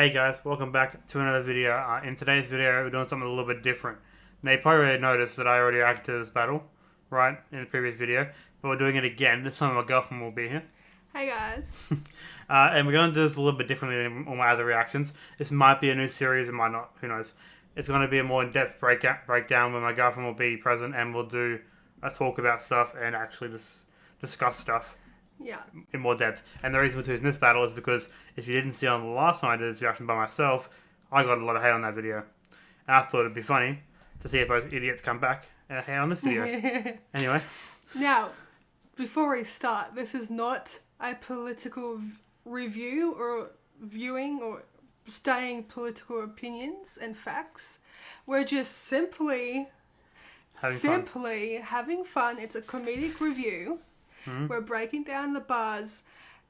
Hey guys, welcome back to another video. In today's video, we're doing something a little bit different. Now, you probably already noticed that I already reacted to this battle, right, in the previous video, but we're doing it again. This time my girlfriend will be here. Hey guys. And we're going to do this a little bit differently than all my other reactions. This might be a new series, it might not, who knows. It's going to be a more in-depth breakdown where my girlfriend will be present and we'll do a talk about stuff and actually discuss stuff. Yeah. In more depth. And the reason we're choosing this battle is because if you didn't see on the last time I did this reaction by myself, I got a lot of hate on that video. And I thought it'd be funny to see if those idiots come back and hate on this video. Anyway. Now, before we start, this is not a political review or viewing or stating political opinions and facts. We're just simply having fun. It's a comedic review. We're breaking down the bars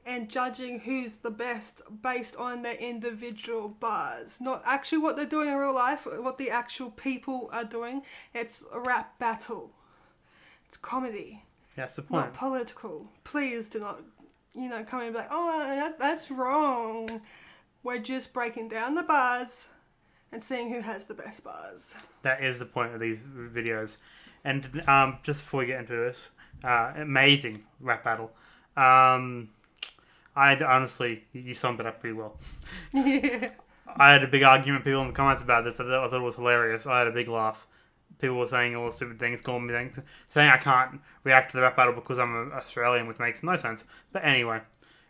and judging who's the best based on their individual bars. Not actually what they're doing in real life, what the actual people are doing. It's a rap battle. It's comedy. That's the point. Not political. Please do not, come in and be like, oh, that's wrong. We're just breaking down the bars and seeing who has the best bars. That is the point of these videos. And just before we get into this, amazing rap battle. Honestly, you summed it up pretty well. I had a big argument with people in the comments about this. I thought it was hilarious. I had a big laugh. People were saying all the stupid things, calling me things, saying I can't react to the rap battle because I'm an Australian, which makes no sense. But anyway,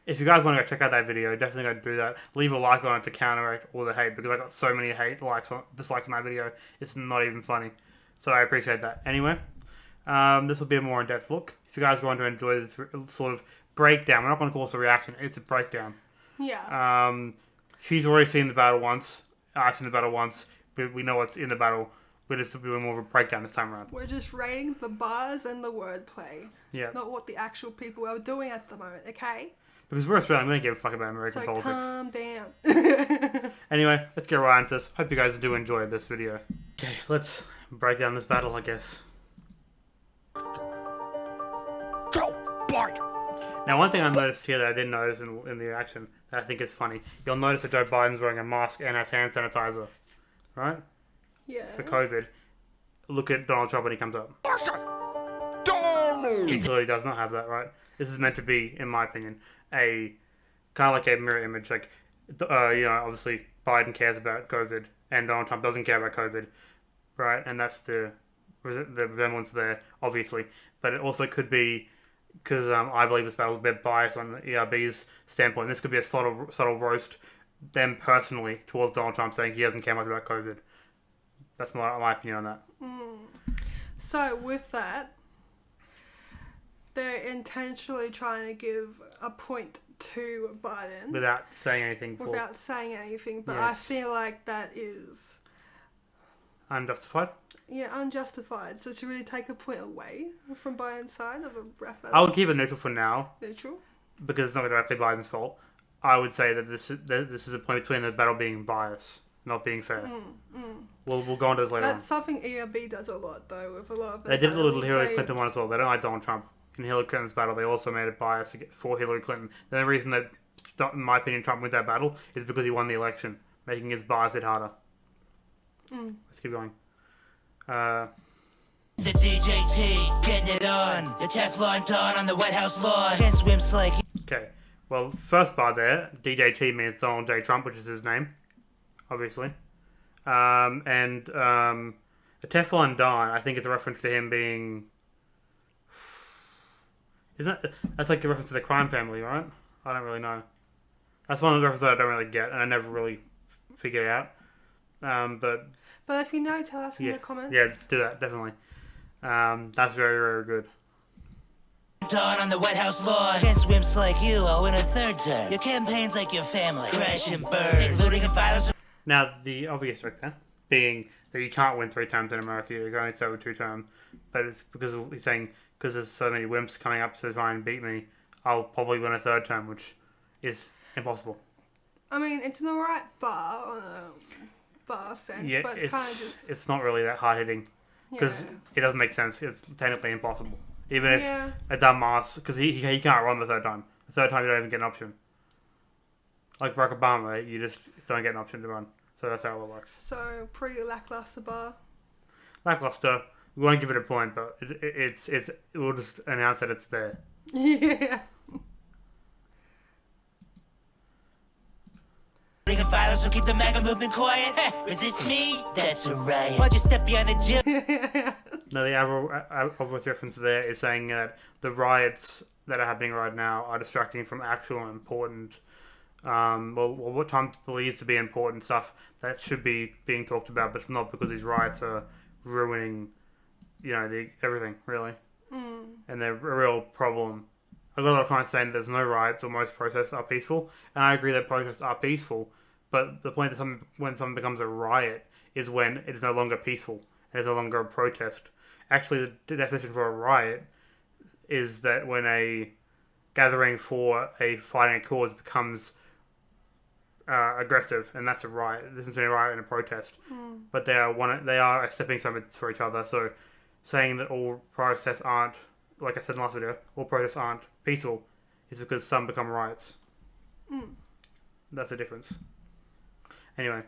if you guys want to go check out that video, definitely go do that. Leave a like on it to counteract all the hate, because I got so many dislikes on that video. It's not even funny. So I appreciate that. Anyway, this will be a more in-depth look. If you guys want to enjoy this sort of breakdown, we're not going to call this a reaction, it's a breakdown. Yeah. She's already seen the battle once. I've seen the battle once. We know what's in the battle. We're just doing more of a breakdown this time around. We're just rating the bars and the wordplay. Yeah. Not what the actual people are doing at the moment, okay? Because we're Australian, we don't give a fuck about American politics. Calm down. Anyway, let's get right into this. Hope you guys do enjoy this video. Okay, let's break down this battle, I guess. Now, one thing I noticed here that I didn't notice in the reaction that I think is funny, you'll notice that Joe Biden's wearing a mask and has hand sanitizer, right? Yeah. For COVID. Look at Donald Trump when he comes up. He clearly does not have that, right? This is meant to be, in my opinion, a kind of like a mirror image. Like, obviously Biden cares about COVID and Donald Trump doesn't care about COVID, right? And that's the resemblance there, obviously. But it also could be because I believe this battle is a bit biased on the ERB's standpoint. This could be a subtle roast them personally towards Donald Trump, saying he doesn't care much about COVID. That's my opinion on that. So with that, they're intentionally trying to give a point to Biden without saying anything. But yes. I feel like that is unjustified. Yeah, unjustified. So to really take a point away from Biden's side of the rap battle. I would keep it neutral for now. Neutral? Because it's not directly Biden's fault. I would say that this is a point between the battle being biased, not being fair. We'll go into this later. That's something ERB does a lot, though, with a lot of. They did it with Hillary Clinton one as well. They don't like Donald Trump. In Hillary Clinton's battle, they also made it biased for Hillary Clinton. The only reason that, in my opinion, Trump wins that battle is because he won the election, making his bias hit harder. Let's keep going. The DJT, getting it on. The Teflon Don on the White House lawn. Can't swim like. Okay, well, first bar there, DJT means Donald J. Trump, which is his name, obviously. And the Teflon Don, I think it's a reference to him being. That's like a reference to the crime family, right? I don't really know. That's one of the references I don't really get, and I never really figured out. But if you know, tell us in the comments. Yeah, do that, definitely. That's very, very good. Dawn on the White House lawn. Can't swim like you, I'll win a third term. Your campaign's like your family. Crash and burn. Looting and violence. Now, the obvious trick there being that you can't win 3 terms in America. You can only serve a 2 term. But it's because he's saying, because there's so many wimps coming up to try and beat me, I'll probably win a 3rd term, which is impossible. I mean, it's an alright bar on a bar sense, but it's kind of just. It's not really that hard hitting because it doesn't make sense. It's technically impossible. Even if a dumbass, because he can't run the 3rd time. The 3rd time you don't even get an option. Like Barack Obama, you just don't get an option to run. So that's how it works. So, pretty lackluster bar. Lackluster. We won't give it a point, but we'll just announce that it's there. Yeah. Violence will keep the MAGA movement quiet. Resist me? That's a riot. Why'd you step behind the gym? No, the obvious reference there is saying that the riots that are happening right now are distracting from actual important, what Trump believes to be important stuff that should be being talked about, but it's not, because these riots are ruining, everything, really. And they're a real problem. I got a lot of comments saying there's no riots or most protests are peaceful, and I agree that protests are peaceful, but the point that when something becomes a riot is when it is no longer peaceful, it is no longer a protest. Actually, the definition for a riot is that when a gathering for a fighting a cause becomes aggressive, and that's a riot. There's between a riot and a protest. But they are a stepping stone for each other. So saying that all protests aren't, like I said in the last video, all protests aren't peaceful is because some become riots. That's the difference. Anyway.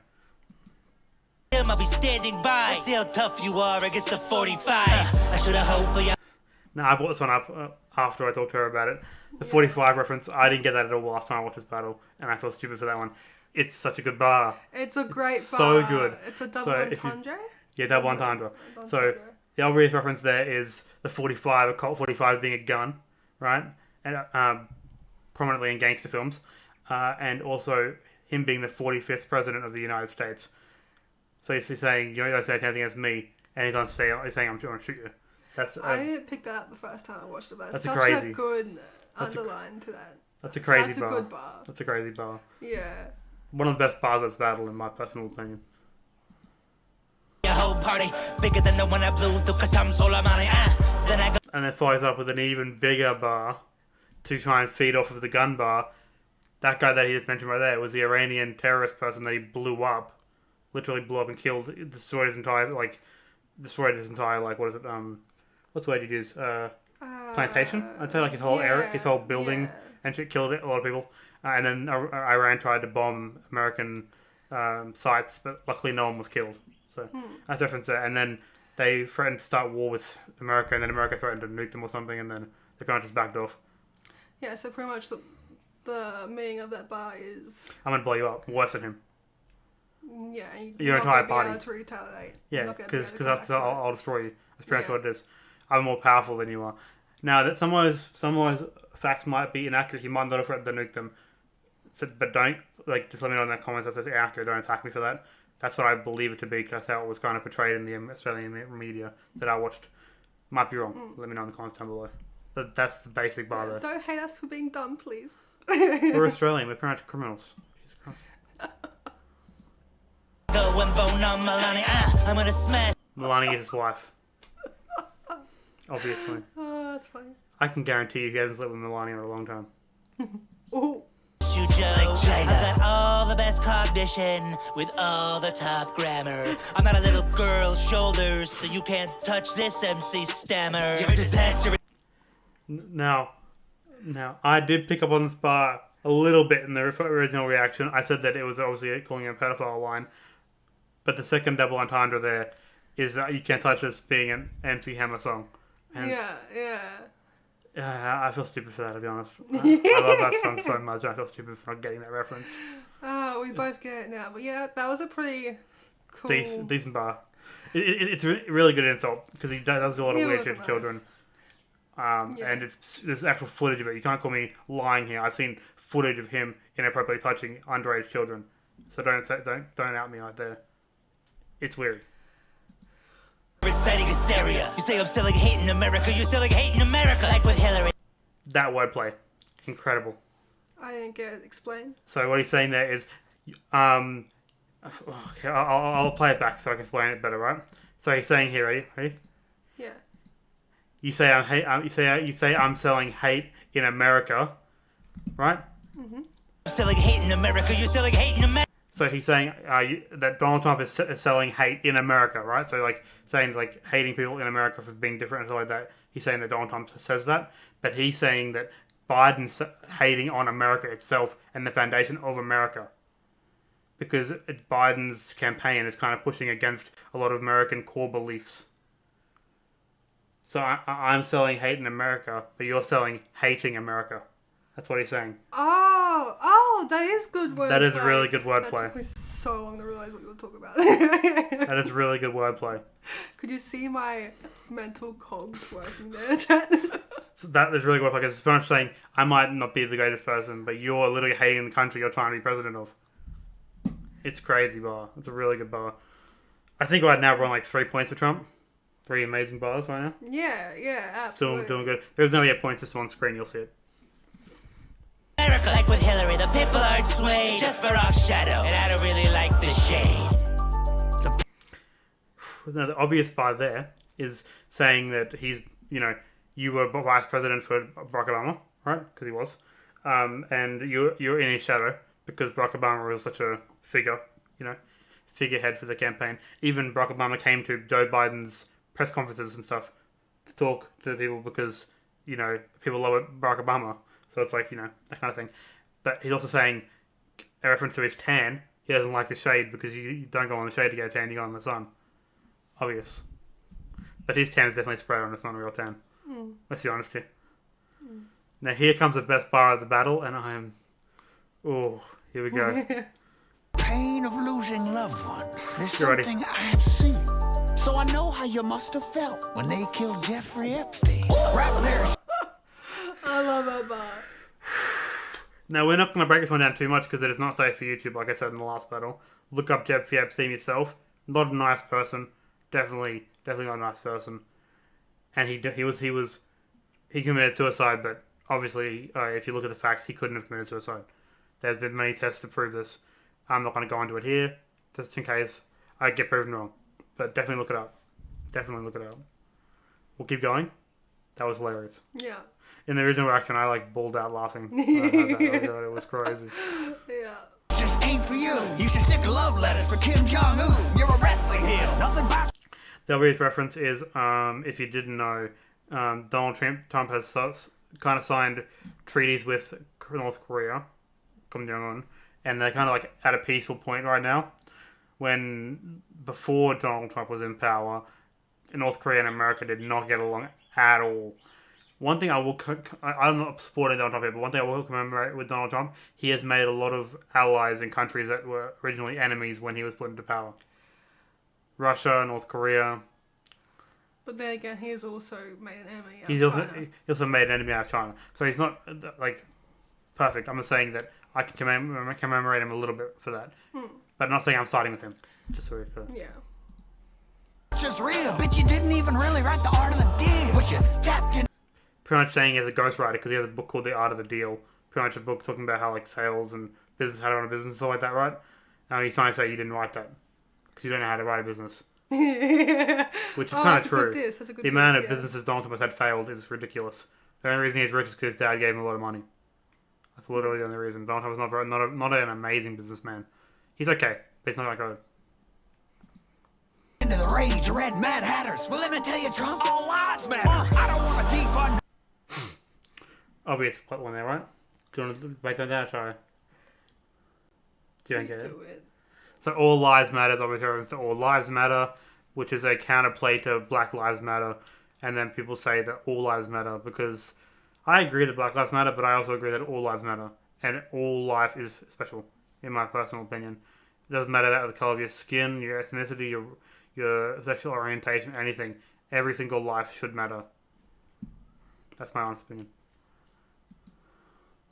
I'll be standing by. See how tough you are against the 45. I should have hoped for you. No, I brought this one up after I talked to her about it. The 45 reference, I didn't get that at all last time I watched this battle, and I feel stupid for that one. It's such a good bar. It's a great bar. So good. It's a double entendre? Yeah, double entendre. So the obvious reference there is the 45, a Colt 45 being a gun, right? And prominently in gangster films. And also him being the 45th president of the United States. So he's saying, you don't say anything against me, and he's saying I'm going to shoot you. I didn't pick that up the first time I watched it, but it's such crazy. a good underline to that. That's a crazy bar. That's a good bar. That's a crazy bar. Yeah. One of the best bars of this battle, in my personal opinion. Your whole party bigger than the one I blew through, 'cause I'm so money. Then I go. And then follows up with an even bigger bar to try and feed off of the gun bar. That guy that he just mentioned right there was the Iranian terrorist person that he blew up. Literally blew up and killed, destroyed his entire, what is it, what's the word you use? Plantation? I'd say his whole area, his whole building and shit, killed a lot of people. And then Iran tried to bomb American sites, but luckily no one was killed. So that's the reference there. And then they threatened to start war with America, and then America threatened to nuke them or something, and then they kind of just backed off. Yeah, so pretty much the meaning of that bar is... I'm going to blow you up, worse than him. Yeah, your entire party. Able to retaliate. Yeah, because I'll destroy you. That's pretty much what it is. I'm more powerful than you are. Now, that some of those facts might be inaccurate. He might not have threatened to nuke them. So, but don't, just let me know in the comments if it's accurate. Don't attack me for that. That's what I believe it to be, because that's how it was kind of portrayed in the Australian media that I watched. Might be wrong. Let me know in the comments down below. But that's the basic bar there. Don't hate us for being dumb, please. We're Australian. We're pretty much criminals. Jesus Christ. Go and bone on Melania. I'm gonna smash. Melania is his wife. Obviously. Oh, that's funny. I can guarantee you he hasn't slept with Melania in a long time. Oh. You Joe. China. I got all the best cognition with all the top grammar. I'm not a little girl's shoulders, so you can't touch this MC stammer. You're a disaster. Now, I did pick up on this bar a little bit in the original reaction. I said that it was obviously calling a pedophile line, but the second double entendre there is that you can't touch this being an MC Hammer song. And I feel stupid for that, to be honest. I love that song so much. I feel stupid for not getting that reference. Oh, we both get it now. But yeah, that was a pretty cool... Decent bar. It's a really good insult, because he does do a lot of weird shit to children. And there's actual footage of it. You can't call me lying here. I've seen footage of him inappropriately touching underage children. So don't out me right there. It's weird. Inciting hysteria. You say I'm selling hate in America. You're selling hate in America, like with Hillary. That wordplay, incredible. I didn't get it explained. So what he's saying there is, okay, I'll play it back so I can explain it better, right? So he's saying here, ready? Yeah. You say I'm selling hate in America, right? Mm-hmm. I'm selling hate in America. You're selling hate in America. So he's saying that Donald Trump is selling hate in America, right? So saying hating people in America for being different and stuff like that. He's saying that Donald Trump says that, but he's saying that Biden's hating on America itself and the foundation of America. Because Biden's campaign is kind of pushing against a lot of American core beliefs. So I'm selling hate in America, but you're selling hating America. That's what he's saying. Oh, that is good wordplay. That is really good wordplay. That took me so long to realise what you were talking about. That is really good wordplay. Could you see my mental cogs working there, chat? So that is really good wordplay, because it's pretty much saying, I might not be the greatest person, but you're literally hating the country you're trying to be president of. It's crazy bar. It's a really good bar. I think right now we're on like 3 points for Trump. 3 amazing bars right now. Yeah, absolutely. Still doing good. There's no yet points just on screen, you'll see it. America, like with Hillary, the people aren't swayed. Just Barack's shadow, and I don't really like the shade. Now, the obvious bar there is saying that he's, you were vice president for Barack Obama, right? Because he was. And you're in his shadow because Barack Obama was such a figurehead for the campaign. Even Barack Obama came to Joe Biden's press conferences and stuff to talk to the people because, people love Barack Obama. So it's like, that kind of thing. But he's also saying, a reference to his tan, he doesn't like the shade because you don't go on the shade to get a tan, you go on the sun. Obvious. But his tan is definitely spray on, it's not a real tan. Let's be honest here. Now here comes the best bar of the battle, and I am... Oh, here we go. Pain of losing loved ones is You're ready. something I have seen. So I know how you must have felt when they killed Jeffrey Epstein. Right there. I love that bar. Now, we're not going to break this one down too much because it is not safe for YouTube, like I said in the last battle. Look up Jeffrey Epstein yourself. Not a nice person. Definitely not a nice person. And he committed suicide, but obviously, if you look at the facts, he couldn't have committed suicide. There's been many tests to prove this. I'm not going to go into it here, just in case I get proven wrong. But definitely look it up. We'll keep going. That was hilarious. Yeah. In the original reaction, I bawled out laughing. It was crazy. Yeah. Just ain't for you. You should stick love letters for Kim Jong-un. You're a wrestling heel. Nothing but... The obvious reference is, if you didn't know, Donald Trump has kind of signed treaties with North Korea, Kim Jong-un, and they're kind of at a peaceful point right now. When before Donald Trump was in power, North Korea and America did not get along at all. One thing I'm not supporting Donald Trump here, but one thing I will commemorate with Donald Trump, he has made a lot of allies in countries that were originally enemies when he was put into power. Russia, North Korea. But then again, he has also made an enemy out He of China. also made an enemy out of China. So he's not, perfect. I'm just saying that I can commemorate him a little bit for that. But I'm not saying I'm siding with him. Just so we're clear. Yeah. Just real. Bitch, you didn't even really write the art of the deal. But you tapped in... Pretty much saying as a ghostwriter, because he has a book called The Art of the Deal. Pretty much a book talking about how sales and business, how to run a business and stuff like that, right? And he's trying to say you didn't write that. Because you don't know how to write a business. Which is kind of true. The amount of businesses Donald Trump has had failed is ridiculous. The only reason he's rich is because his dad gave him a lot of money. That's literally the only reason. Donald Trump is not an amazing businessman. He's okay, but he's not that good. Into the rage, red Mad Hatters. Well, let me tell you, Trump, all lives matter. I don't want to defund... Obvious one there, right? Do you want to break that down, sorry? Do you don't get it? So all lives matter is obviously reference to all lives matter, which is a counterplay to Black Lives Matter. And then people say that all lives matter because I agree that Black Lives Matter, but I also agree that all lives matter. And all life is special, in my personal opinion. It doesn't matter the color of your skin, your ethnicity, your sexual orientation, anything. Every single life should matter. That's my honest opinion.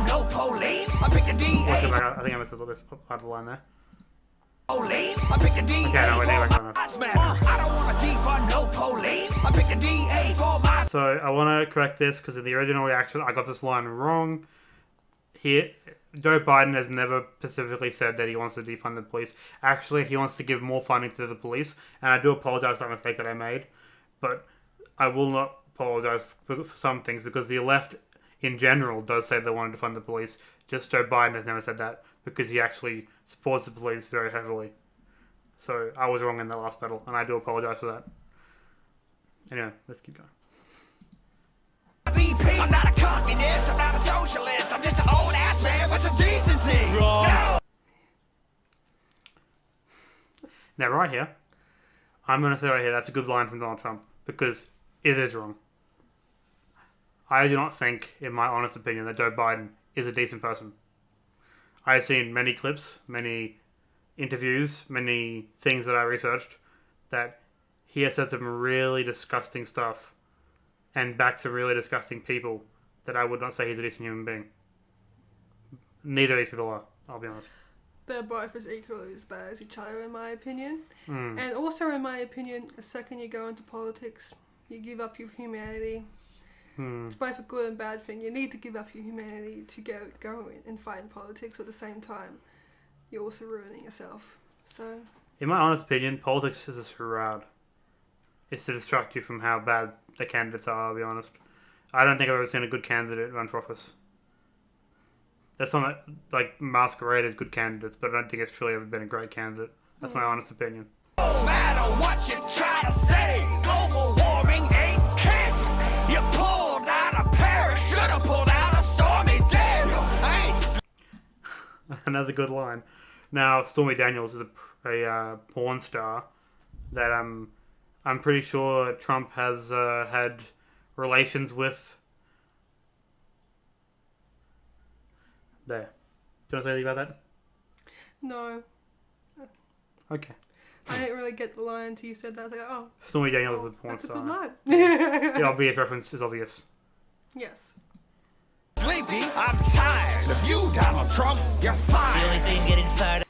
No police. I picked a DA. I think I missed a little bit part of the line there. Police. I picked a DA. Okay, no, wait, I don't want to defund no police. I picked a DA for my... So I want to correct this because in the original reaction I got this line wrong. Here, Joe Biden has never specifically said that he wants to defund the police. Actually, he wants to give more funding to the police, and I do apologize for that mistake that I made. But I will not apologize for some things because the left in general does say they want to defund the police. Just Joe Biden has never said that because he actually supports the police very heavily. So I was wrong in the last battle, and I do apologize for that. Anyway, let's keep going. VP. I'm not a communist, I'm not a socialist. I'm just an old ass man with some decency. No! Now, right here, I'm going to say right here, that's a good line from Donald Trump, because it is wrong. I do not think, in my honest opinion, that Joe Biden is a decent person. I've seen many clips, many interviews, many things that I researched, that he has said some really disgusting stuff and backed some really disgusting people that I would not say he's a decent human being. Neither of these people are, I'll be honest. They're both as equally as bad as each other, in my opinion. And also, in my opinion, the second you go into politics, you give up your humanity. It's both a good and bad thing. You need to give up your humanity to go and fight in politics, but at the same time, you're also ruining yourself. So, in my honest opinion, politics is a charade. It's to distract you from how bad the candidates are, I'll be honest. I don't think I've ever seen a good candidate run for office. There's some like masquerade as good candidates, but I don't think it's truly ever been a great candidate. That's my honest opinion. No matter what you try to say, global warming ain't kids. You pulled out a parachute, should have pulled out a Stormy Daniels. Hey. Another good line. Now, Stormy Daniels is a porn star that I'm pretty sure Trump has had relations with. There. Do you want to say anything about that? no. Okay. I didn't really get the line until you said that. I was like, oh, Stormy Daniels is a porn that's a star. good line. The obvious reference is obvious. Yes. Sleepy, I'm tired of you, Donald Trump. You're The fired. only thing getting fired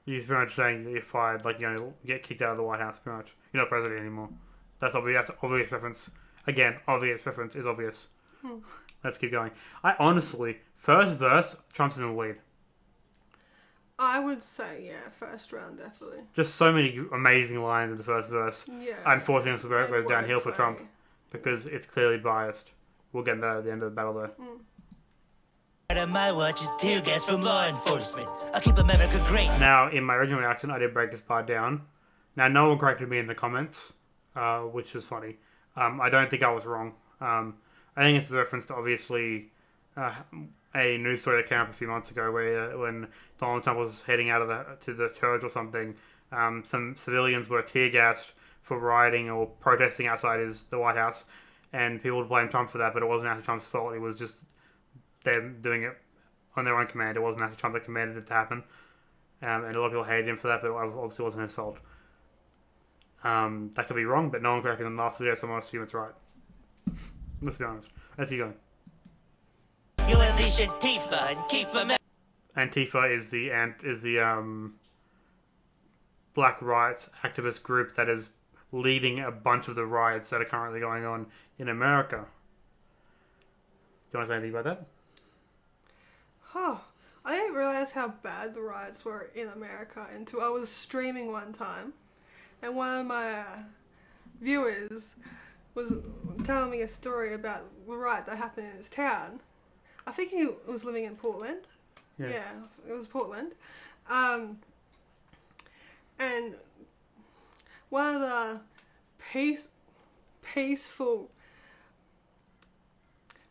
He's pretty much saying that you're fired, like, you know, get kicked out of the White House, pretty much. You're not president anymore. That's obvious. That's obvious reference. Again, obvious reference is obvious. Let's keep going. I honestly, first verse, Trump's in the lead. I would say, yeah, first round, definitely. Just so many amazing lines in the first verse. Yeah. Unfortunately, it goes And downhill for wordplay. Trump because it's clearly biased. We'll get that at the end of the battle, though. of my watch is tear gas from law enforcement. I'll keep America great. Now, in my original reaction, I did break this part down. Now, no one corrected me in the comments, which is funny. I don't think I was wrong. I think it's a reference to, obviously, a news story that came up a few months ago where when Donald Trump was heading out of to the church or something, some civilians were tear-gassed for rioting or protesting outside the White House, and people would blame Trump for that, but it wasn't actually Trump's fault. It was just them doing it on their own command. It wasn't actually Trump that commanded it to happen. And a lot of people hated him for that, but it obviously wasn't his fault. That could be wrong, but no one corrected him last video, so I'm going to assume it's right. Let's be honest. Let's keep going. You unleash Antifa and keep America. Antifa is the black rights activist group that is leading a bunch of the riots that are currently going on in America. Do you want to say anything about that? Huh. I didn't realize how bad the riots were in America until I was streaming one time, and one of my viewers was telling me a story about the riot that happened in his town. I think he was living in Portland. Yeah, it was Portland. And one of the peaceful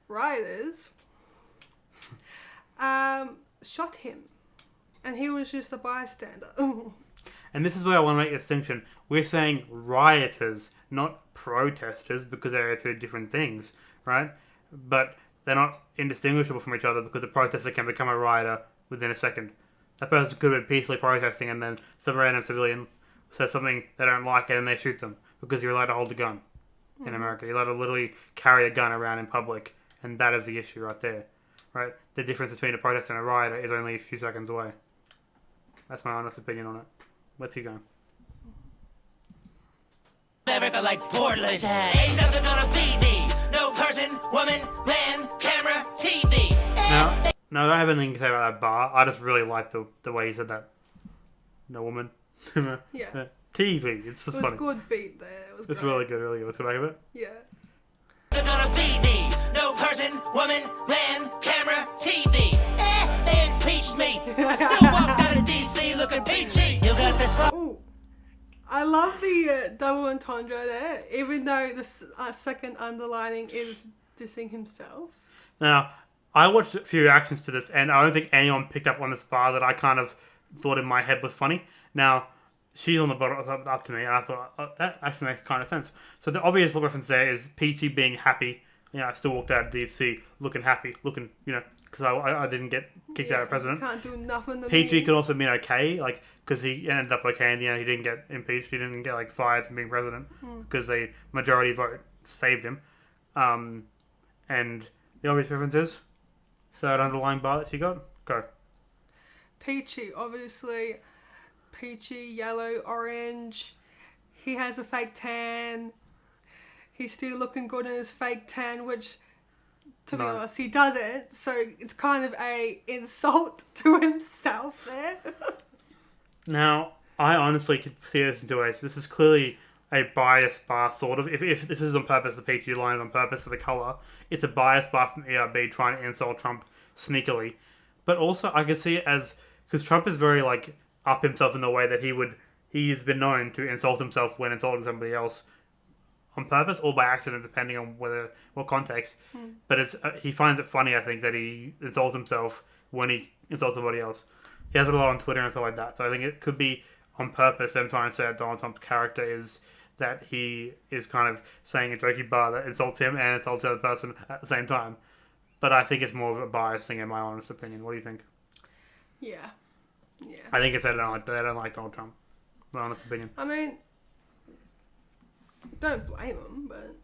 rioters shot him, and he was just a bystander. And this is where I want to make a distinction. We're saying rioters, not protesters, because they're two different things, right? But they're not indistinguishable from each other because a protester can become a rioter within a second. That person could have been peacefully protesting and then some random civilian says something they don't like and then they shoot them because you're allowed to hold a gun in America. You're allowed to literally carry a gun around in public, and that is the issue right there, right? The difference between a protester and a rioter is only a few seconds away. That's my honest opinion on it. Let's keep going. America like Portland. Ain't nothing gonna beat me. No person, woman, man, camera, TV. No, I don't have anything to say about that bar. I just really like the way he said that. No woman. Yeah. TV. It's just It was funny. a good beat there. It was It's great. really good, really good. Let's go back a bit. Yeah. Nothing gonna beat me. No person, woman, man, camera, TV. They impeached me. I still walked out of DC looking peachy. You got this. Ooh. I love the double entendre there, even though the second underlining is dissing himself. Now, I watched a few reactions to this, and I don't think anyone picked up on this bar that I kind of thought in my head was funny. Now, she's on the bottom up to me, and I thought, oh, that actually makes kind of sense. So the obvious reference there is Peachy being happy. You know, I still walked out of DC looking happy, because I didn't get kicked out of president. Can't do nothing to Peachy me. could also mean okay, because he ended up okay in the end. He didn't get impeached. He didn't get fired from being president because the majority vote saved him. And the obvious reference is third underlying bar that she got. Go. Peachy, obviously. Peachy, yellow, orange. He has a fake tan. He's still looking good in his fake tan, which, to be honest, he doesn't. So it's kind of a insult to himself there. Now, I honestly could see this in two ways. This is clearly a bias bar, sort of. If this is on purpose, the Peachy line is on purpose for the colour. It's a bias bar from ERB trying to insult Trump sneakily. But also, I could see it as... Because Trump is very, up himself in the way that he's been known to insult himself when insulting somebody else on purpose or by accident, depending on what context. But he finds it funny, I think, that he insults himself when he insults somebody else. He has it a lot on Twitter and stuff like that. So I think it could be on purpose. I'm trying to say that Donald Trump's character is that he is kind of saying a jokey bar that insults him and insults the other person at the same time. But I think it's more of a bias thing, in my honest opinion. What do you think? Yeah. I think it's that they don't like Donald Trump. My honest opinion. I mean, don't blame him, but...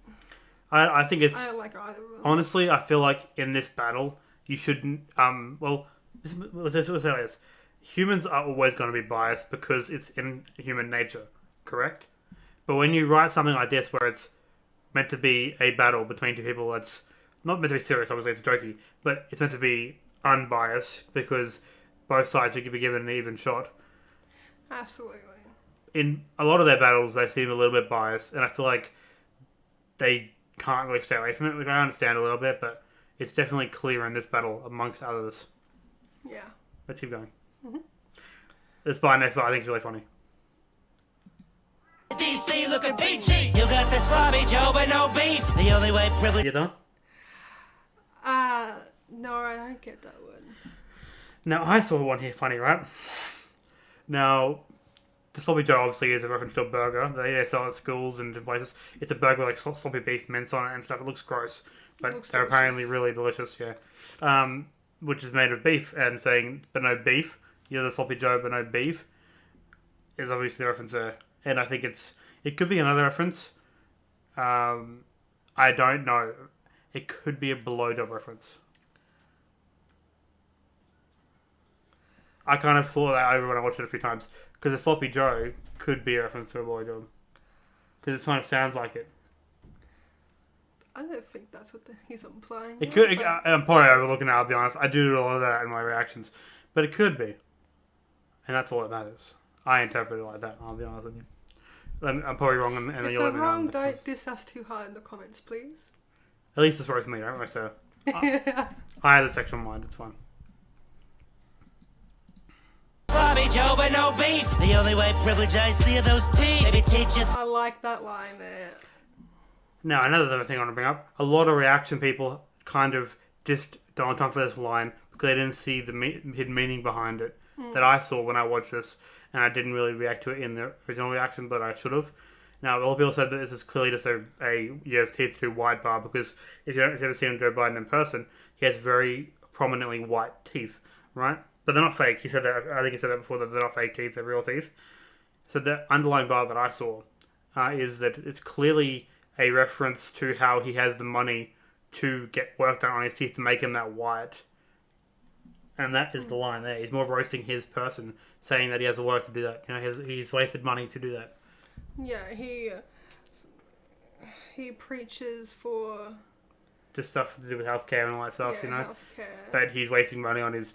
I think it's... I don't like either of them. Honestly, I feel like in this battle, you shouldn't... let's say this. Humans are always going to be biased because it's in human nature, correct? But when you write something like this where it's meant to be a battle between two people that's not meant to be serious, obviously it's jokey, but it's meant to be unbiased because both sides should be given an even shot. Absolutely. In a lot of their battles, they seem a little bit biased, and I feel like they can't really stay away from it, which I understand a little bit, but it's definitely clear in this battle amongst others. Yeah. Let's keep going. This next part I think is really funny. DC looking peachy. You got the sloppy Joe but no beef. The only way privilege. You done? No, I don't get that one. Now, I saw one here funny, right? Now, the sloppy Joe obviously is a reference to a burger. They sell at schools and places. It's a burger with sloppy beef mince on it and stuff. It looks gross, but they're apparently really delicious. Yeah, which is made of beef, and saying but no beef. You're the sloppy Joe but no beef is obviously the reference there, and I think it could be another reference. I don't know. It could be a blowjob reference. I kind of thought that over when I watched it a few times. Because a sloppy Joe could be a reference to a blowjob. Because it kind of sounds like it. I don't think that's what he's implying. It could. I'm probably overlooking it, I'll be honest. I do a lot of that in my reactions. But it could be. And that's all that matters. I interpret it like that, I'll be honest with you. I'm probably wrong, and then if you'll let I'm me know. wrong, don't diss us too hard in the comments, please. At least it's roast me, don't roast her. I had a sexual mind, it's fine. Sloppy Joe but no beef. The only way privilege I see are those teeth. Maybe teach us. I like that line there. Now, another thing I want to bring up. A lot of reaction people kind of dissed Donald Trump for this line because they didn't see the hidden meaning behind it that I saw when I watched this, and I didn't really react to it in the original reaction, but I should have. Now, a lot of people said that this is clearly just a you have teeth too wide bar, because if you've ever seen Joe Biden in person, he has very prominently white teeth, right? But they're not fake. He said that. I think he said that before, that they're not fake teeth, they're real teeth. So the underlying bar that I saw is that it's clearly a reference to how he has the money to get work done on his teeth to make him that white. And that is the line there. He's more roasting his person, saying that he has the work to do that. You know, he's wasted money to do that. Yeah, he preaches for... Just stuff to do with healthcare and all that stuff, yeah, you know? Healthcare. But he's wasting money on his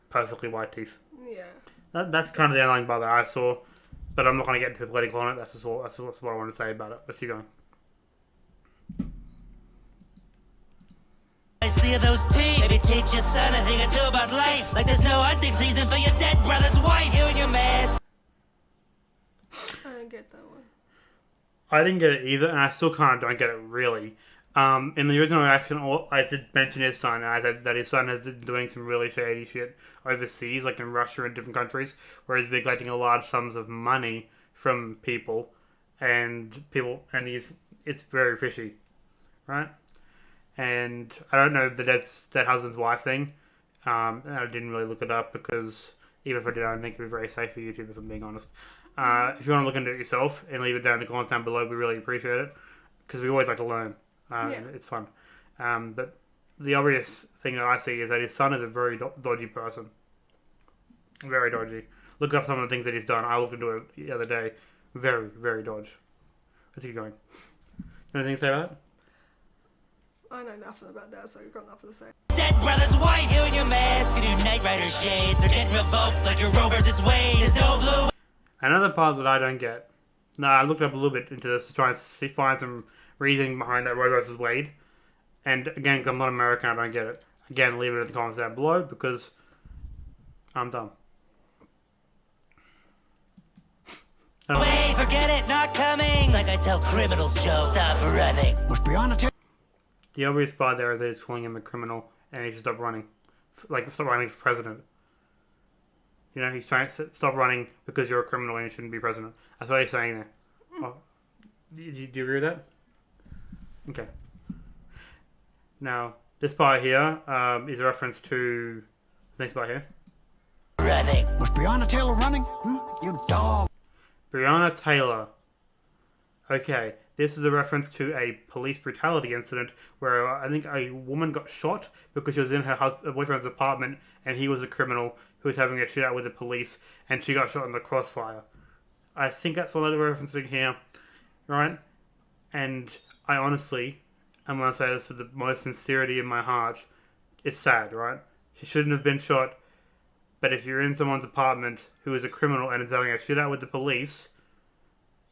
perfectly white teeth. Yeah. That's kind of the underlying bar that I saw. But I'm not going to get into political on it. That's what I want to say about it. Let's keep going. I see those teeth. Maybe teach your son a thing or two about life. Like there's no hunting season for your dead brother's wife. You and your man. I didn't get that one. I didn't get it either, and I still kind of don't get it really. In the original reaction, I did mention his son, and I said that his son has been doing some really shady shit overseas, like in Russia and different countries, where he's been collecting a large sums of money from people, and it's very fishy, right? And I don't know the dead husband's wife thing. I didn't really look it up because even if I did, I don't think it would be very safe for YouTube, if I'm being honest. If you want to look into it yourself and leave it down in the comments down below, we really appreciate it because we always like to learn. It's fun. But the obvious thing that I see is that his son is a very dodgy person. Very dodgy. Look up some of the things that he's done. I looked into it the other day. Very, very dodgy. Let's keep going. Anything to say about it? I know nothing about that, so I've got nothing to say. Dead brother's wife, you and your mask and your Knight Rider shades are getting revoked like your Roe versus Wade. There's no blue. Another part that I don't get. No, I looked up a little bit into this to try and find some reasoning behind that Roe versus Wade. And again, because I'm not American, I don't get it. Again, leave it in the comments down below because I'm dumb. Wait, forget it, not coming. Like I tell criminals, Joe, stop running. Must be on a The obvious part there is that he's calling him a criminal and he should stop running. Like, stop running for president. You know, he's trying to stop running because you're a criminal and you shouldn't be president. That's what he's saying there. Oh, do you agree with that? Okay. Now, this part here is a reference to the next part here. Running. Must be on a tail of running. You dog. Breonna Taylor. Okay, this is a reference to a police brutality incident where I think a woman got shot because she was in her boyfriend's apartment and he was a criminal who was having a shootout with the police and she got shot in the crossfire. I think that's what they're referencing here, right? And I honestly, I'm going to say this with the most sincerity in my heart, it's sad, right? She shouldn't have been shot. But if you're in someone's apartment who is a criminal and is having a shootout with the police,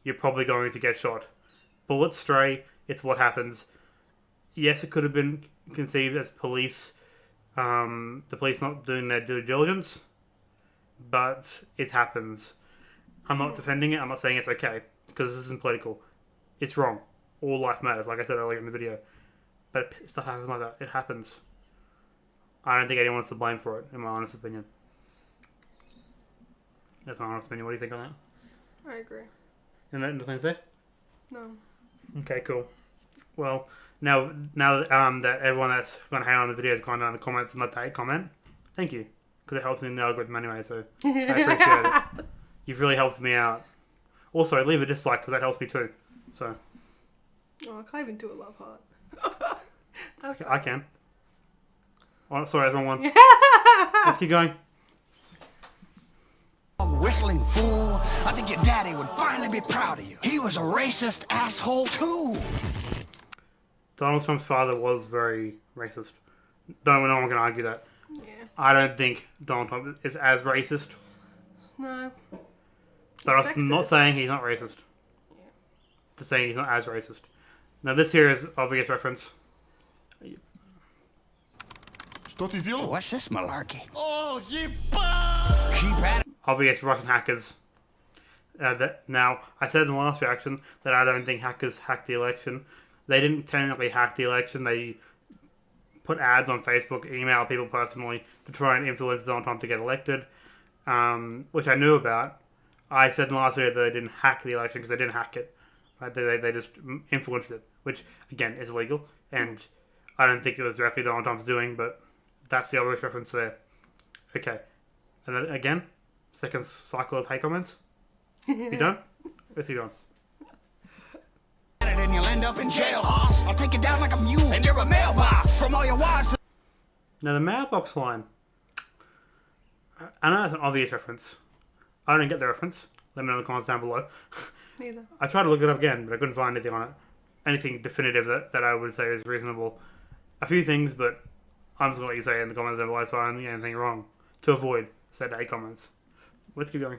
you're probably going to get shot. Bullets stray, it's what happens. Yes, it could have been conceived as police, the police not doing their due diligence, but it happens. I'm not defending it, I'm not saying it's okay, because this isn't political. It's wrong. All life matters, like I said earlier in the video. But stuff happens like that, it happens. I don't think anyone's to blame for it, in my honest opinion. That's my honest opinion. What do you think on that? I agree. And nothing to say? No. Okay, cool. Well, now that everyone that's going to hang on the video has gone down in the comments and left a hate comment, thank you. Because it helps me in the algorithm anyway, so I appreciate it. You've really helped me out. Also, leave a dislike because that helps me too. So. Oh, I can't even do a love heart. Okay, I can. Oh, sorry, that's the wrong one. Let's keep going. Whistling fool. I think your daddy would finally be proud of you. He was a racist asshole too. Donald Trump's father was very racist. No one can argue that. Yeah. I don't think Donald Trump is as racist. No. But He's I'm not sexist. saying he's not racist. Yeah. Just saying he's not as racist. Now this here is obvious reference. What's this malarkey? Oh, you Keep at it. Obvious Russian hackers. Now, I said in the last reaction that I don't think hackers hacked the election. They didn't technically hack the election. They put ads on Facebook, email people personally to try and influence Donald Trump to get elected, which I knew about. I said in the last video that they didn't hack the election because they didn't hack it. Right? They just influenced it, which, again, is illegal. And I don't think it was directly Donald Trump's doing, but that's the obvious reference there. Okay. And then again, second cycle of hate comments. You done? Let's keep going. And you'll end up in jail, hoss. I'll take you down like a mule. And you're a mailbox from all your wives. Now the mailbox line. I know that's an obvious reference. I don't get the reference. Let me know in the comments down below. Neither. I tried to look it up again, but I couldn't find anything on it. Anything definitive that I would say is reasonable. A few things, but I'm just going to let you say it in the comments down below so I don't get anything wrong. To avoid said hate comments. Let's keep going.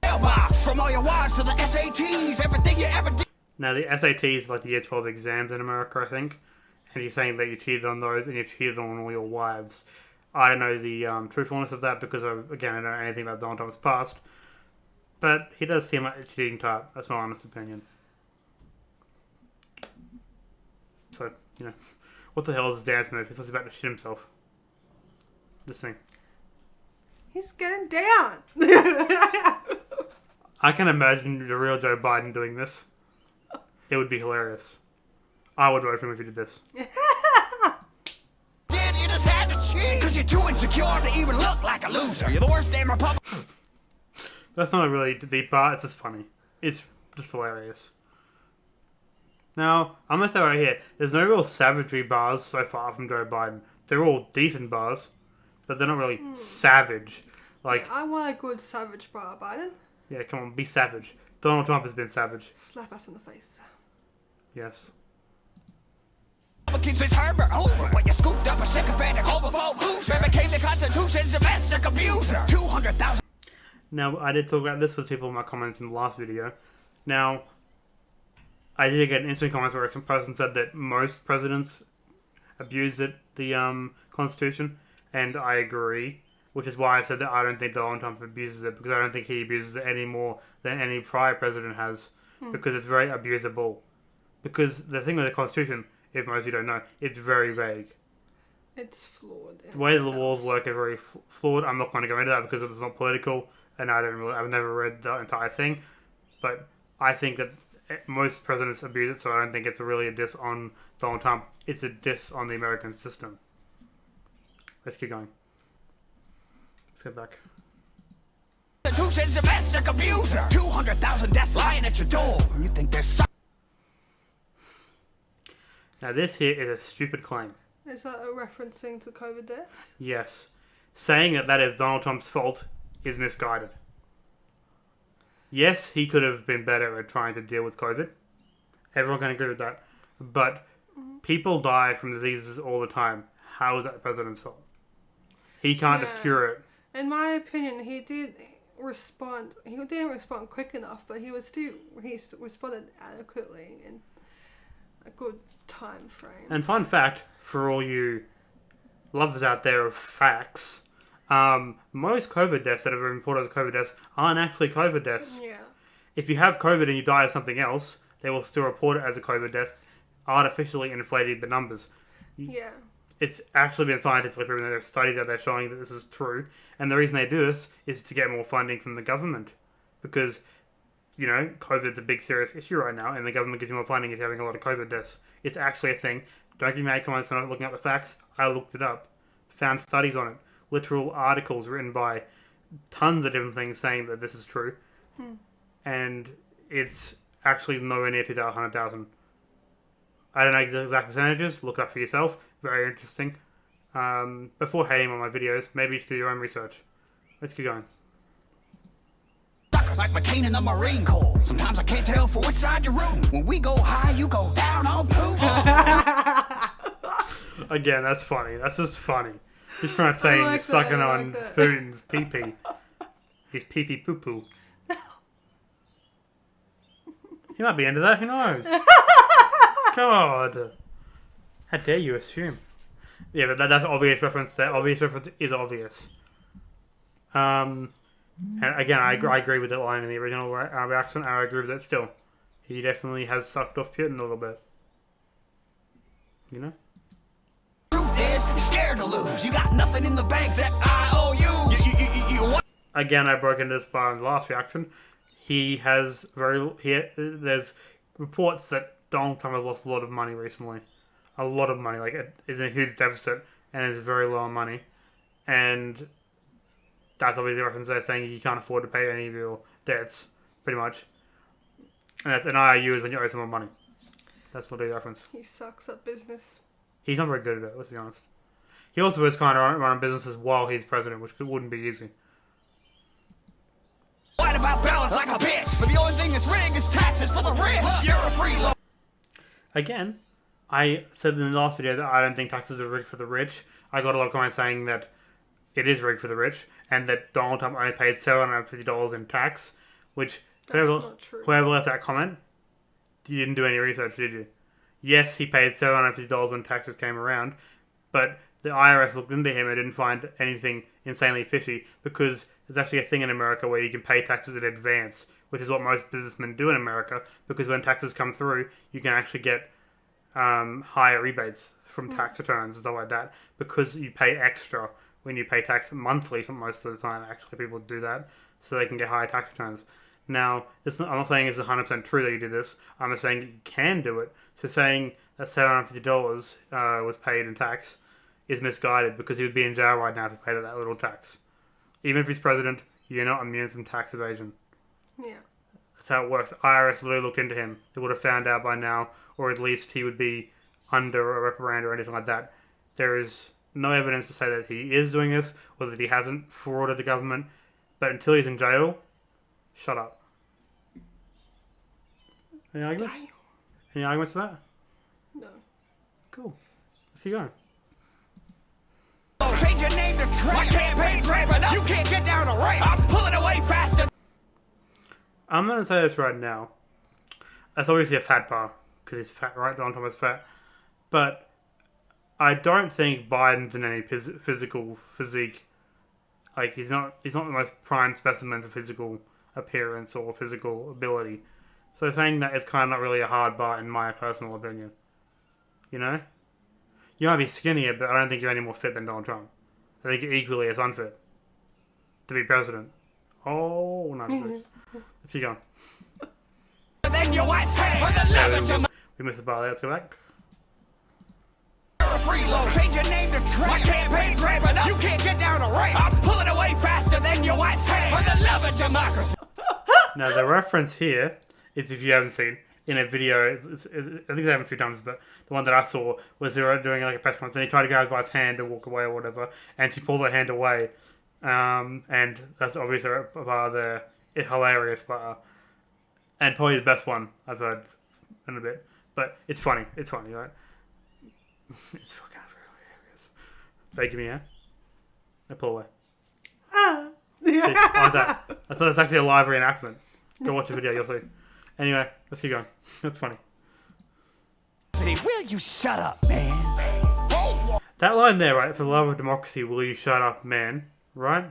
Mailbox from all your wives to the SATs. Everything you ever did. Now the SATs like the year 12 exams in America, I think. And he's saying that you cheated on those and you cheated on all your wives. I don't know the truthfulness of that because, I don't know anything about Donald Trump's past. But he does seem like a cheating type. That's my honest opinion. So, you know, what the hell is this dance move? He's just about to shit himself. This thing. He's getting down. I can imagine the real Joe Biden doing this. It would be hilarious. I would vote for him if he did this. Did you just had to cheat? Cause you're too insecure to even look like a loser. You're the worst damn Republican. That's not a really deep part, it's just funny. It's just hilarious. Now, I'm gonna say right here, there's no real savagery bars so far from Joe Biden. They're all decent bars, but they're not really savage. Like, I want a good savage bar, Biden. yeah, come on, be savage. Donald Trump has been savage. Slap us in the face. Yes. Republicans is Herbert Hoover. When you scooped up a sycophantic homophobe loser, became the Constitution's domestic abuser. 200,000. Now, I did talk about this with people in my comments in the last video. Now, I did get an interesting comment where some person said that most presidents abuse the Constitution, and I agree, which is why I said that I don't think Donald Trump abuses it, because I don't think he abuses it any more than any prior president has, because it's very abusable. Because the thing with the Constitution, if most of you don't know, it's very vague. It's flawed. The way the laws work are very flawed. I'm not going to go into that because it's not political, and I've never read the entire thing, but I think that most presidents abuse it, so I don't think it's really a diss on Donald Trump. It's a diss on the American system. Let's keep going. Let's get back. Constitution's domestic abuser. 200,000 deaths lying at your door. You think there's some... Now this here is a stupid claim. Is that a referencing to COVID deaths? Yes. Saying that is Donald Trump's fault is misguided. Yes, he could have been better at trying to deal with COVID. Everyone can agree with that. But people die from diseases all the time. How is that the president's fault? He can't just cure it. In my opinion, he did respond. He didn't respond quick enough, but he responded adequately in a good time frame. And fun fact, for all you lovers out there of facts, most COVID deaths that have been reported as COVID deaths aren't actually COVID deaths. Yeah. If you have COVID and you die of something else, they will still report it as a COVID death, artificially inflating the numbers. Yeah. It's actually been scientifically proven that there are studies out there showing that this is true. And the reason they do this is to get more funding from the government. Because, you know, COVID's a big serious issue right now, and the government gives you more funding if you're having a lot of COVID deaths. It's actually a thing. Don't give me any comments on not looking up the facts. I looked it up. Found studies on it. Literal articles written by tons of different things saying that this is true. And it's actually nowhere near 200,000. I don't know the exact percentages. Look it up for yourself. Very interesting. Before hating on my videos, maybe you should do your own research. Let's keep going. Suckers like McCain in the Marine Corps. Sometimes I can't tell for which side you're rooting. When we go high, you go down on poop. Again, that's funny. That's just funny. He's trying to say he's sucking on Putin's pee-pee. He's pee-pee poo-poo. He might be into that. Who knows? God. How dare you assume? Yeah, but that's obvious reference. That obvious reference is obvious. And again, I agree with that line in the original reaction, and I agree with it still. He definitely has sucked off Putin a little bit. You know? Truth is, you're scared to lose. You got nothing in the bank that I owe you. You Again, I broke into this bar in the last reaction. There's reports that Donald Trump has lost a lot of money recently. A lot of money. Like, it is in a huge deficit and is very low on money. And that's obviously a reference there saying you can't afford to pay any of your debts, pretty much. And that's an IOU is when you owe someone money. That's not a reference. He sucks at business. He's not very good at it, let's be honest. He also is kind of running businesses while he's president, which wouldn't be easy. White about balance like a bitch, but the only thing that's rigged is taxes for the rich. You're a freeloader. Again, I said in the last video that I don't think taxes are rigged for the rich. I got a lot of comments saying that it is rigged for the rich, and that Donald Trump only paid $750 in tax, which whoever left that comment, you didn't do any research, did you? Yes, he paid $750 when taxes came around, but the IRS looked into him and didn't find anything insanely fishy, because there's actually a thing in America where you can pay taxes in advance, which is what most businessmen do in America, because when taxes come through, you can actually get higher rebates from tax returns and stuff like that because you pay extra when you pay tax monthly. So most of the time, actually, people do that so they can get higher tax returns. Now, I'm not saying it's 100% true that you do this. I'm just saying that you can do it. So saying that $750 was paid in tax is misguided because he would be in jail right now if he paid that little tax. Even if he's president, you're not immune from tax evasion. Yeah. That's how it works. IRS literally looked into him. They would have found out by now, or at least he would be under a reprimand or anything like that. There is no evidence to say that he is doing this or that he hasn't frauded the government. But until he's in jail, shut up. Any arguments? Damn. Any arguments to that? No. Cool. Let's keep going. Change your name to Trey. My campaign driving up. You can't get down a ramp. I'm pulling away faster. I'm going to say this right now. That's obviously a fat bar because he's fat, right? Donald Trump is fat. But I don't think Biden's in any physical physique. Like, he's not the most prime specimen for physical appearance or physical ability. So saying that is kind of not really a hard bar in my personal opinion. You know? You might be skinnier, but I don't think you're any more fit than Donald Trump. I think you're equally as unfit to be president. Oh, no. Let's keep going. Then your wife's hand. For the love of your We missed the bar there. Let's go back. freeload. Change your name to Trey. My campaign driving up. You can't get down a ramp. I'm pulling away faster than your wife's hand. For the love of democracy. Now, the reference here is, if you haven't seen, in a video, I think they happened a few times, but the one that I saw was they were doing like a press conference and he tried to grab his wife's hand and walk away or whatever, and she pulled her hand away. And that's obviously a part of the hilarious part. And probably the best one I've heard in a bit. But it's funny, right? It's fucking hilarious. Beg me, yeah? I pull away. See, like that. I thought that's actually a live reenactment. Go watch the video, you'll see. Anyway, let's keep going. That's funny. Will you shut up, man? That line there, right? For the love of democracy, will you shut up, man? Right?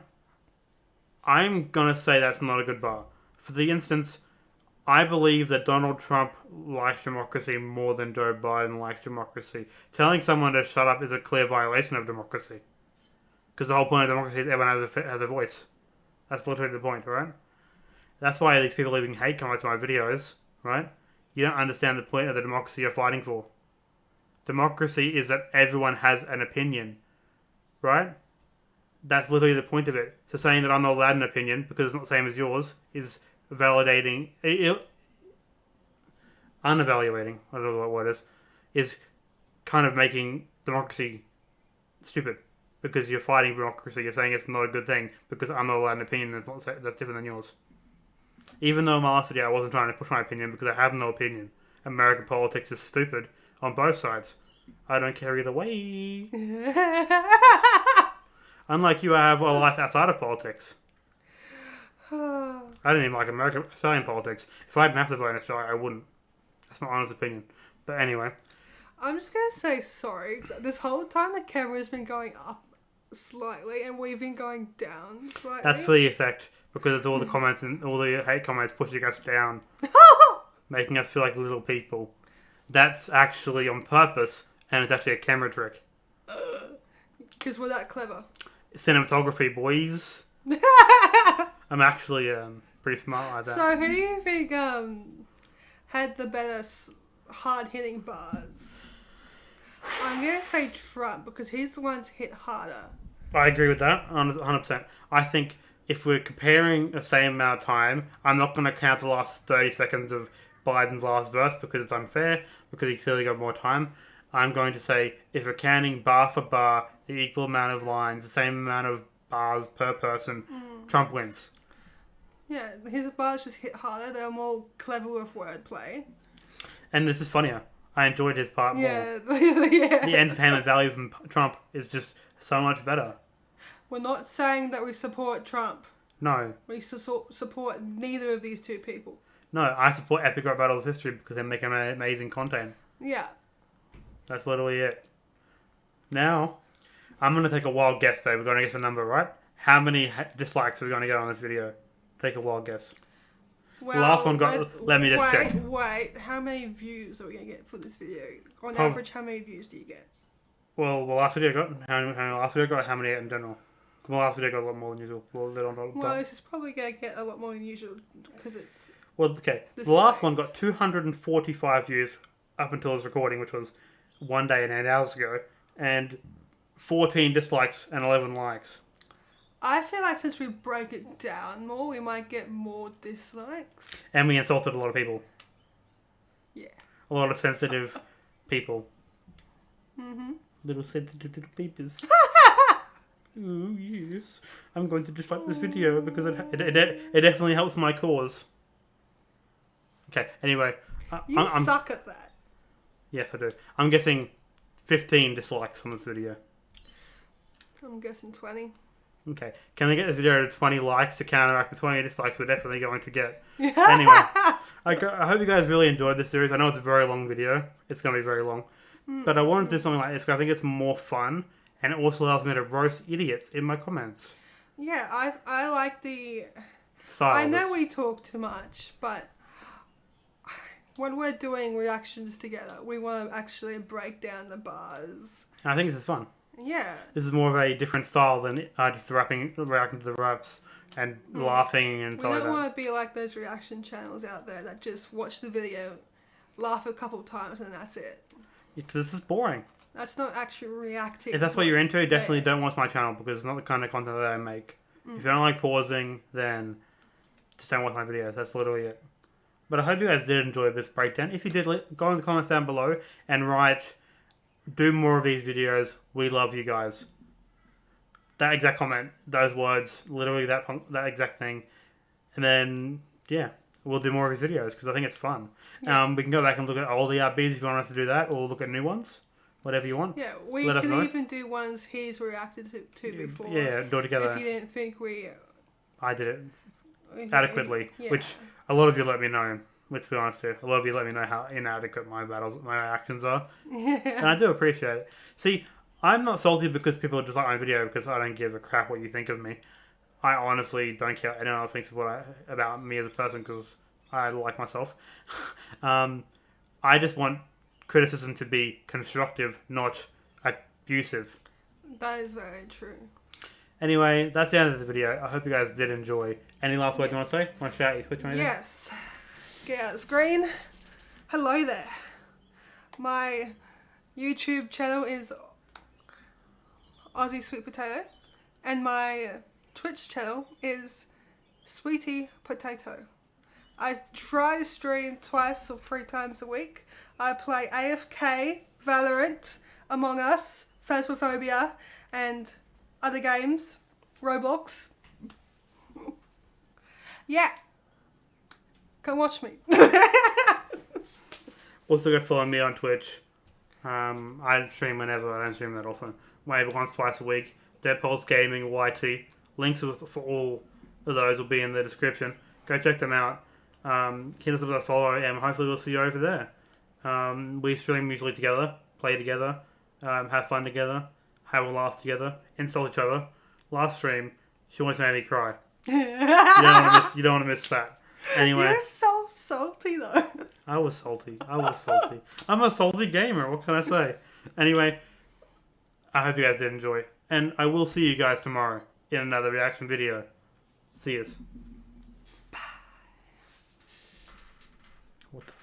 I'm gonna say that's not a good bar. For the instance, I believe that Donald Trump likes democracy more than Joe Biden likes democracy. Telling someone to shut up is a clear violation of democracy. Because the whole point of democracy is everyone has a voice. That's literally the point, right? That's why these people leaving hate comments on my videos, right? You don't understand the point of the democracy you're fighting for. Democracy is that everyone has an opinion, right? That's literally the point of it. So saying that I'm not allowed an opinion because it's not the same as yours is validating, unevaluating, I don't know what word is kind of making democracy stupid. Because you're fighting democracy, you're saying it's not a good thing because I'm not allowed an opinion that's different than yours. Even though in my last video I wasn't trying to push my opinion because I have no opinion. American politics is stupid on both sides. I don't care either way. Unlike you, I have a life outside of politics. I don't even like Australian politics. If I didn't have to vote in Australia, I wouldn't. That's my honest opinion. But anyway. I'm just going to say sorry. This whole time the camera's been going up slightly and we've been going down slightly. That's for the effect. Because it's all the comments and all the hate comments pushing us down. Making us feel like little people. That's actually on purpose. And it's actually a camera trick. Because we're that clever. Cinematography, boys. I'm actually pretty smart like that. So who do you think had the better hard-hitting bars? I'm going to say Trump because his ones hit harder. I agree with that, 100%. I think if we're comparing the same amount of time, I'm not going to count the last 30 seconds of Biden's last verse because it's unfair, because he clearly got more time. I'm going to say if we're counting bar for bar, the equal amount of lines, the same amount of bars per person, Trump wins. Yeah, his bars just hit harder. They're more clever with wordplay. And this is funnier. I enjoyed his part more. Yeah. The entertainment value from Trump is just so much better. We're not saying that we support Trump. No. We support neither of these two people. No, I support Epic Rap Battles History because they make amazing content. Yeah. That's literally it. Now, I'm going to take a wild guess, babe. We're going to guess a number, right? How many dislikes are we going to get on this video? Take a wild guess. Well, The last one got. Let me just check. Wait, how many views are we gonna get for this video? On Prob- average, how many views do you get? Well, the last video got how many in general? The last video got a lot more than usual. Well, this is probably gonna get a lot more than usual because it's. Well, okay. This The last late. one got 245 views up until this recording, which was 1 day and 8 hours ago, and 14 dislikes and 11 likes. I feel like since we break it down more, we might get more dislikes. And we insulted a lot of people. Yeah. A lot of sensitive people. Mhm. Little sensitive little peepers. Oh, yes. I'm going to dislike this video because it definitely helps my cause. Okay, anyway. You suck at that. Yes, I do. I'm guessing 15 dislikes on this video. I'm guessing 20. Okay. Can we get this video to 20 likes to counteract the 20 dislikes we're definitely going to get? Yeah. Anyway, I hope you guys really enjoyed this series. I know it's a very long video. It's going to be very long. But I wanted to do something like this because I think it's more fun. And it also allows me to roast idiots in my comments. Yeah, I like the... Style. I know we talk too much, but when we're doing reactions together, we want to actually break down the bars. I think this is fun. Yeah. This is more of a different style than just reacting to the raps and laughing and We stuff like don't that. want to be like those reaction channels out there that just watch the video, laugh a couple times, and that's it. Because this is boring. That's not actually reacting. If that's what you're what's into, definitely there. don't watch my channel because it's not the kind of content that I make. If you don't like pausing, then just don't watch my videos. That's literally it. But I hope you guys did enjoy this breakdown. If you did, go in the comments down below and write, do more of these videos. We love you guys. That exact comment, those words, literally that exact thing. And then, yeah, we'll do more of these videos because I think it's fun. Yeah. We can go back and look at old ERBs if you want us to do that, or look at new ones. Whatever you want. Yeah, we Let us know. can even do ones he's reacted to before. Yeah, do it together. If you didn't think we... I did it adequately, Yeah. which a lot of you let me know. Let's be honest here. A lot of you let me know how inadequate my actions are. And I do appreciate it. See, I'm not salty because people dislike my video because I don't give a crap what you think of me. I honestly don't care what anyone else thinks about me as a person because I like myself. I just want criticism to be constructive, not abusive. That is very true. Anyway, that's the end of the video. I hope you guys did enjoy. Any last words you want to say? Want to shout your Twitch or anything? Yes. Get out the screen. Hello there. My YouTube channel is Aussie Sweet Potato, and my Twitch channel is Sweetie Potato. I try to stream 2 or 3 times a week. I play AFK, Valorant, Among Us, Phasmophobia, and other games. Roblox. Yeah. Come watch me. Also, go follow me on Twitch. I stream whenever. I don't stream that often. Maybe once, twice a week. Deadpulse Gaming, YT. Links for all of those will be in the description. Go check them out. Hit us up with a follow, and hopefully we'll see you over there. We stream usually together, play together, have fun together, have a laugh together, insult each other. Last stream, she almost made me cry. You don't want to miss that. Anyway, You're so salty though. I was salty. I'm a salty gamer. What can I say? Anyway, I hope you guys did enjoy, and I will see you guys tomorrow in another reaction video. See yous. Bye. What the